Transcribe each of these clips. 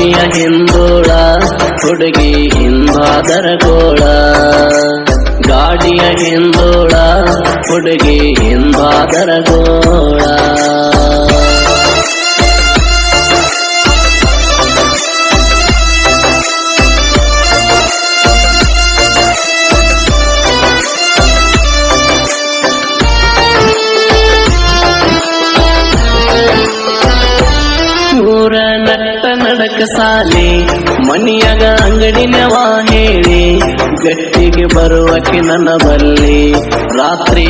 ಗಾಡಿಯ ಹಿಂದೋಳ ಹುಡುಗಿ ಹಿಂಬಾದರ ಗೋಳ ಗಾಡಿಯ ಹಿಂದೋಳ ಹುಡುಗಿ ಹಿಂಬಾದರ ಗೋಳ ಊರ ನಟ್ಟ ನಡಕ ಸಾಲಿ ಮನಿಯಾಗ ಅಂಗಡಿನವ ಹೇಳಿ ಗಟ್ಟಿಗೆ ಬರುವಕ್ಕೆ ನನ್ನ ಬಲ್ಲಿ ರಾತ್ರಿ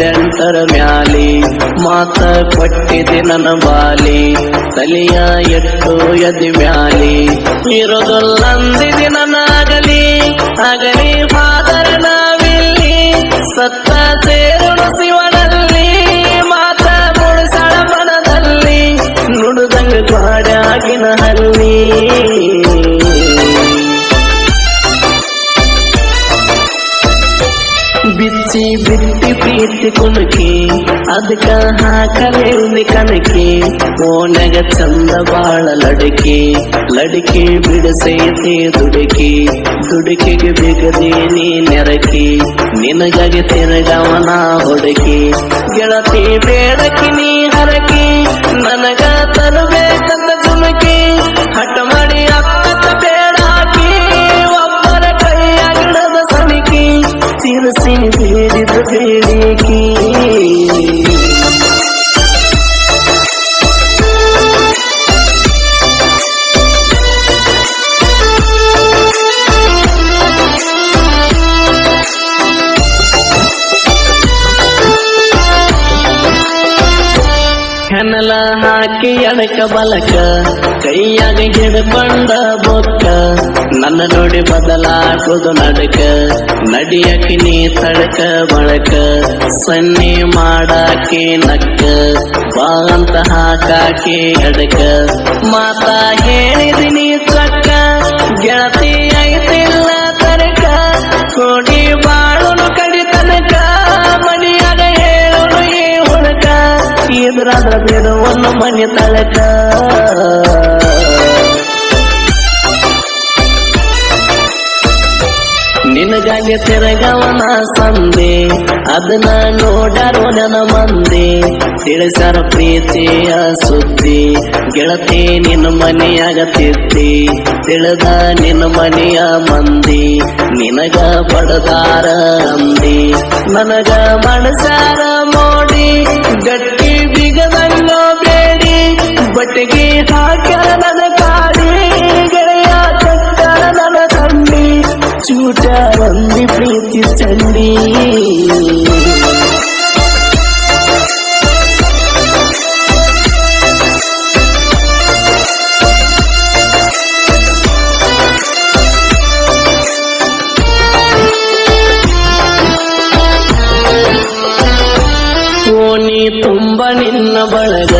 8 ಮ್ಯಾಲಿ ಮಾತ ಕೊಟ್ಟಿದೆ ನನ್ನ ಬಾಲಿ ತಲೆಯ ಎಟ್ಟು ಎದಿ ಮ್ಯಾಲಿ ಇರೋದಲ್ಲಂದಿದೆ ನನ್ನ ಆಗಲಿ ಆಗಲಿ ಫಾದರ ನಾವಿಲ್ಲಿ ಸತ್ತ ಸೇರುಣ ಶಿವನಲ್ಲಿ ಮಾತ ಮುಳುಸಳ ಮನದಲ್ಲಿ ನುಡುದಂಗ ಗಾಡ್ಯಾಗಿನ ಹಲ್ಲಿ ಬಿಚ್ಚಿ ಬಿಟ್ಟಿ ಪ್ರೀತಿ ಕುಣಕಿ ಅದಕ್ಕ ಹಾಕಲೇನಿ ಕಣಕಿ ಓನಗ ಚಂದ ಬಾಳ ಲಡಕಿ ಲಡಕಿ ಬಿಡಸೈತಿ ದುಡುಕಿಗೆ ಬಿಗದೀನಿ ನೆರಕಿ ನಿನಗಾಗಿ ತಿರುಗವನ ಹುಡುಕಿ ಗೆಳತಿ ಬೇಡಕಿ ನೀ ಹರಕಿ ನನಗ ತರಬೇಕಂತ ಜುಮಕಿ ಹಠ ಮಾಡಿ ಅಕ್ಕತ್ತ ಬೇಡಾಕಿ ಒಬ್ಬರ ಕೈಯಾಗಿಡದ ಸಣಿಕಿ ತಿರಸಿ ಬೇಡಿದ ಬೇಡಿಕಿ ಹೆನಲ ಹಾಕಿ ಎಡಕ ಬಲಕ ಕೈಯಾಗ ಹಿಡ್ಕೊಂಡ ಬೊಕ್ಕ ನನ್ನ ನೋಡಿ ಬದಲಾಗೋದು ನಡಕ ನಡಿಯಕಿ ನೀ ತಡಕ ಬಳಕ ಸನ್ನಿ ಮಾಡಾಕಿ ನಕ್ಕ ಬಾ ಅಂತ ಹಾಕಾಕಿ ಎಡಕ ಮಾತ ಹೇಳಿದಿನಿ ಚಕ್ಕ ಗೆಳತಿ ಐತಿಲ್ಲ ತರಕ ಕೋಡಿ ಬಾಳುನು ಕಡಿತನಕ ಮನಿಯಾಗ ಹೇಳುನು ಈ ಹುಡುಕ ಎದುರಾದ್ರ ಬೇಡವನ್ನು ಮನೆ ತಳಕ ನಿನಗಾಗಿ ತಿರಗವನ ಸಂದೆ ಅದನ್ನ ನೋಡಾರೋ ನನ್ನ ಮಂದಿ ತಿಳಿಸರ ಪ್ರೀತಿಯ ಸುದ್ದಿ ಗೆಳತಿ ನಿನ್ನ ಮನೆಯಾಗ ತಿದ್ದಿ ತಿಳಿದ ನಿನ್ನ ಮನೆಯ ಮಂದಿ ನಿನಗ ಬಡದಾರ ಅಂದಿ ನನಗ ಮನಸಾರ ಮೋಡಿ ಗಟ್ಟಿ ಬಿಗದನ್ನೋ ಬೇಡಿ ಬಟ್ಟಿಗೆ ಹಾಕ್ಯಾರ ನನ್ನ ಕಾಡಿ ಗೆಳೆಯ ಕಟ್ಟಾರ ನನ್ನ ತಂಡಿ ಚೂಟ ಒಂದಿ ಪ್ರೀತಿ ಚಂಡಿ ಓನಿ ತುಂಬ ನಿನ್ನ ಬಳಗ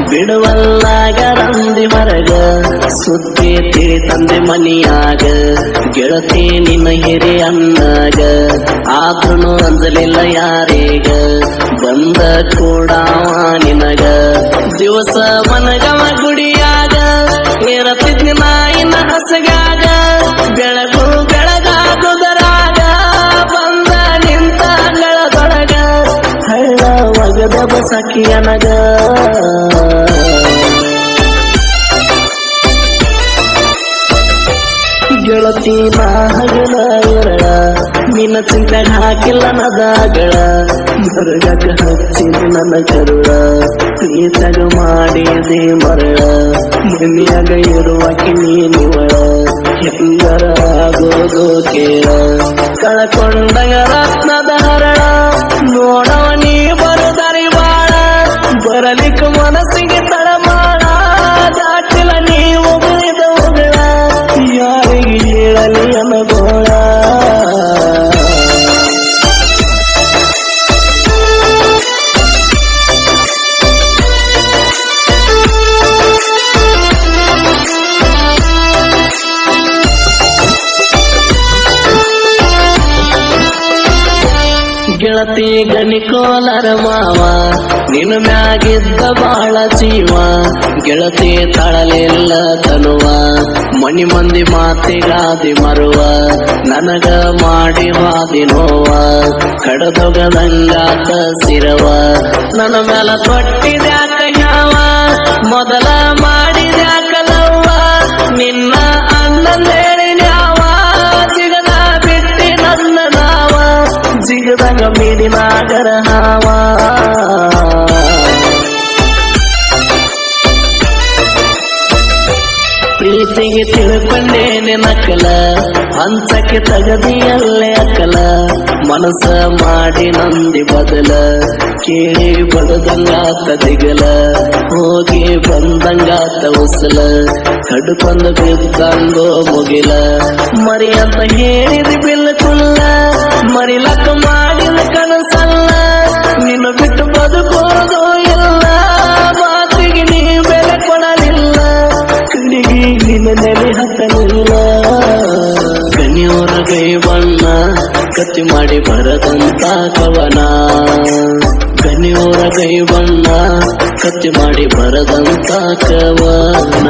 ಬಿಡುವಲ್ಲಾಗ ರಂದಿ ಹೊರಗ ಸುದ್ದಿ ತಂದೆ ಮನಿಯಾಗ ಗೆಳತಿ ನಿನ್ನ ಹಿರಿ ಅನ್ನಾಗ ಆದ್ರೂ ಅಂದಲಿಲ್ಲ ಯಾರೀಗ ಬಂದ ಕೂಡಾವ ನಿನಗ ದಿವಸ ಮನಗವ ಗುಡಿಯಾಗ ಇರತಿದ್ನಿ ನಾಯಿನ ಹಸಗಾಗ ಬೆಳಗು ಬೆಳಗಾಗುದರಾಗ ಬಂದ ನಿಂತ ಗಳದೊಳಗ ಹಳ್ಳ ಒಗದ ಬಸಕಿಯನಗ ಗೆಳತಿ ನಾ ಹಗಲ ಎರಳ ನಿನ್ನ ಚಿಂತೆಗೆ ಹಾಕಿಲ್ಲ ನದಾಗಳ ಮರಗಕ ಹಚ್ಚಿದ ನನ್ನ ಕರುಳ ಪ್ರೀತಗ ಮಾಡಿದೆ ಮರಳ ಮನೆಯಾಗ ಇರುವಾಕಿ ನೀನಿವಳ ಹೆಂಗರ ಆಗೋದು ಕೇಳ ಕಳಕೊಂಡಗ ರತ್ನದ ಹರಳ ನೋಡವ ನೀ ಬರುದಾರಿ ಬಾಳ ಬರಲಿಕ್ಕ ಮನಸ್ಸಿಗೆ ತಳಮಾಡ ದಾಟಿಲ್ಲ ನೀವು ಬರಿದ ಹೋಗಳ ಯಾರಿಗೆ ಹೇಳಲಿ ಅನಗೋಳ ಗೆಳತಿ ಗಣಿಕೋಲರ ಮಾವ ನಿನ್ನ ಮ್ಯಾಗಿದ್ದ ಬಾಳ ಜೀವ ಗೆಳತಿ ತಳಲಿಲ್ಲ ತನುವ ಮಣಿ ಮಂದಿ ಮಾತಿಗಾದಿ ಮರುವ ನನಗ ಮಾಡಿ ವಾದಿ ನೋವ ಕಡದೊಗದಂಗಾತ ಸಿರವ ನನ್ನ ಮೇಲ ತೊಟ್ಟಿದ್ಯಾಕ ಯಾವ ಮೊದಲ ಮಾಡಿದ್ಯಾಕ ಲವ್ವ ನಿನ್ನ ಅಣ್ಣಂದೇಳಿ ನ್ಯಾವ ಜಿಗದ ಬಿಟ್ಟಿ ನನ್ನ ನಾವ ಜಿಗದಂಗ ಮೀಡಿನಾಗರ ಹಾವ ಪ್ರೀತಿಗೆ ತಿಳ್ಕೊಂಡೇನೆ ನಕಲ ಹಂಚಕ್ಕೆ ತಗದಿಯಲ್ಲೇ ಅಕಲ ಮನಸ ಮಾಡಿ ನಂದಿ ಬದಲ ಕೇಳಿ ಬಡದಂಗಾತ ದಿಗಲ ಹೋಗಿ ಬಂದಂಗಾತ ಉಸಲ ಕಡ್ಕೊಂಡ ಬಿದ್ದಂಗೋ ಮುಗಿಲ ಮರಿ ಅಂತ ಹೇಳಿದ ಬಿಲ್ಕುಲ್ಲ ಮರಿಲಕ್ಕ ಮಾಡಿದ ಕನಸಲ್ಲ ನಿನ್ನ ಬಿಟ್ಟು ಬದುಕೋದು ಇಲ್ಲ ಮಾತಿಗೆ ನೀ ಬೆಲೆ ಕೊಡಲಿಲ್ಲ ಕಣ್ಣಿಗೆ ನಿನ್ನ ನೆಲೆ ಹತ್ತಲಿಲ್ಲ ಕನಿಯವರ ಕೈ ಬಣ್ಣ ಕತ್ತಿ ಮಾಡಿ ಬರದಂತ ಕವನ ಕನಿಯವರ ಕೈ ಬಣ್ಣ ಕತ್ತಿ ಮಾಡಿ ಬರದಂತ ಕವನ